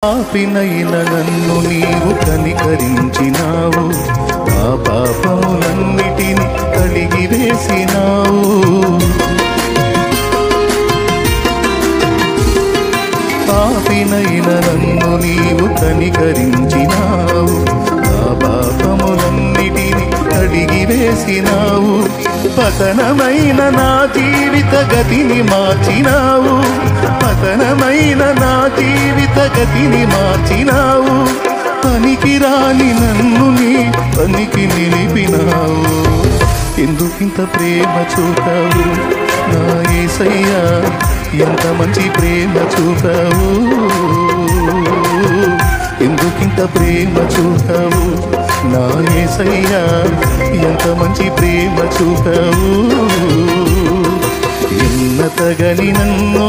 పాపినైన నన్ను నీవు కనికరించినావు, నా పాపములన్నిటిని కడిగి వేసినావు. పాపినైన నన్ను నీవు కనికరించినావు, నా పాపములన్నిటిని కడిగి వేసినావు. పతనమైన నా జీవిత గతిని మార్చినావు, పతనమైన నా జీవిత గతిని మార్చినావు. పనికిరాని నన్ను నీ పనికి నిలిపినావు. ఎందుకింత ప్రేమ చూపావు నా యేసయ్యా, ఎంత మంచి ప్రేమ చూపావు. ఎందుకింత ప్రేమ చూపావు నా యేసయ్యా, ఎంత మంచి ప్రేమ చూపావు. ఎన్నతగని నన్ను